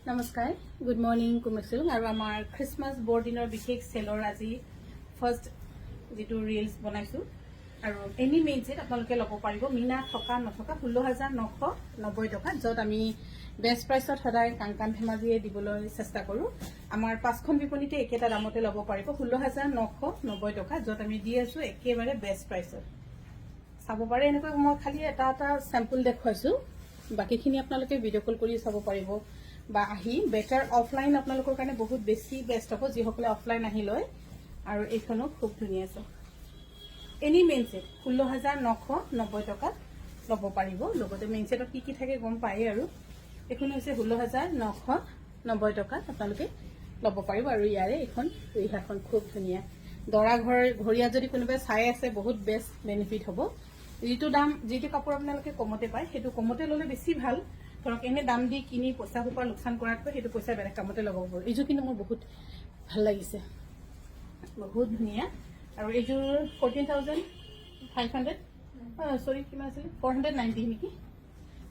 নমস্কাৰ, good morning কুমেক্সিং আৰু আমাৰ খ্ৰীষ্টমাছ বৰদিনৰ বিশেষ চেলৰ আজি ফাৰ্ষ্ট যিটো ৰিলছ বনাইছোঁ আৰু এনি মেইন ছেট আপোনালোকে ল'ব পাৰিব মিনা থকা নথকা 16,990 টকা, য'ত আমি বেষ্ট প্ৰাইচত সদায় কাংকান ধেমাজিয়ে দিবলৈ চেষ্টা কৰোঁ। আমাৰ 5খন বিপণীতে একেটা দামতে ল'ব পাৰিব 16,990 টকা, য'ত আমি দি আছোঁ একেবাৰে বেষ্ট প্ৰাইচত। চাব পাৰে এনেকৈ মই খালি এটা চেম্পল দেখুৱাইছোঁ, বাকীখিনি আপোনালোকে ভিডিঅ' কল কৰি চাব পাৰিব বা আহি বেটাৰ অফলাইন আপোনালোকৰ কাৰণে বহুত বেছি বেষ্ট হ'ব যিসকলে অফলাইন আহি লয়। আৰু এইখনো খুব ধুনীয়া আছে, এনি মেইন ছেট 16,990 টকাত ল'ব পাৰিব। লগতে মেইন ছেটত কি থাকে গম পায়েই আৰু এইখন হৈছে 16,990 টকাত আপোনালোকে ল'ব পাৰিব। আৰু ইয়াৰে এইখন ৰিহাখন খুব ধুনীয়া, দৰা ঘৰীয়া যদি কোনোবাই চাই আছে বহুত বেষ্ট বেনিফিট হ'ব। যিটো কাপোৰ আপোনালোকে কমতে পায় সেইটো কমতে ল'লে বেছি ভাল। ধৰক এনে দাম দি কিনি পইচা সোপা লোকচান কৰাতকৈ সেইটো পইচা বেলেগ কামতে লগাব পাৰোঁ। এইযোৰ কিন্তু মোৰ বহুত ভাল লাগিছে, বহুত ধুনীয়া। আৰু এইযোৰ 14,500 চৰি কিমান আছিলে 490 নেকি,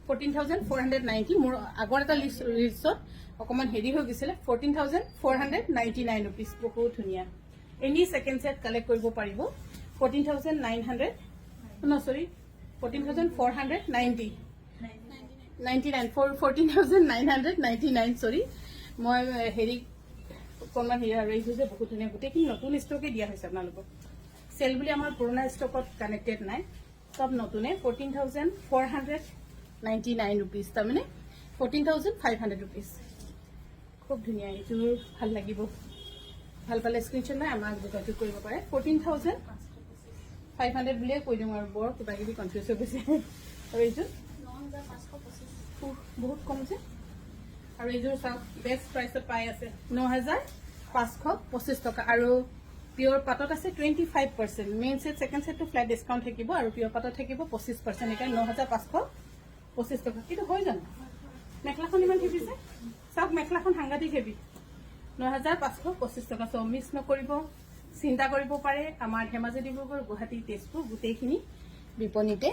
14,490। মোৰ আগৰ এটা ৰিলছত অকণমান হেৰি হৈ গৈছিলে 14,499 ৰুপিজ, বহুত ধুনীয়া। এনি ছেকেণ্ড ছেট কালেক্ট কৰিব পাৰিব 14,900 চৰি 14,490 14,999 চৰি মই হেৰি অকণমান হেৰি আৰু এইটো যে বহুত ধুনীয়া, গোটেইখিনি নতুন ষ্টকে দিয়া হৈছে আপোনালোকক। চেল বুলি আমাৰ পুৰণা ষ্টকত কানেক্টেড নাই, চব নতুনে। 14,499 ৰুপিজ, তাৰমানে 14,500 ৰুপিজ, খুব ধুনীয়া। এইযোৰ ভাল লাগিব, ভাল পালে স্ক্ৰীনশ্বট নাই আমাক যোগাযোগ কৰিব পাৰে। 14,500 বুলিয়ে কৈ দিওঁ আৰু বৰ কিবা কিবি কনফিউজ হৈ গৈছে। আৰু এইযোৰ বহুত কম যে, আৰু এইযোৰ চাওক বেষ্ট প্ৰাইচত পাই আছে 9,525 টকা। আৰু পিয়ৰ পাটত আছে 25%। মেইন ছেট ছেকেণ্ড ছেটটো ফ্লেট ডিছকাউণ্ট থাকিব আৰু পিয়ৰ পাটত থাকিব 25%। এতিয়া 9,525 টকা। কিন্তু হৈ জানো মেখেলাখন ইমান হেভি যে, চাওক মেখেলাখন সাংঘাতিক হেভি, 9,525 টকা। চ' মিছ নকৰিব, চিন্তা কৰিব পাৰে আমাৰ ধেমাজি, ডিব্ৰুগড়, গুৱাহাটী, তেজপুৰ গোটেইখিনি বিপণীতে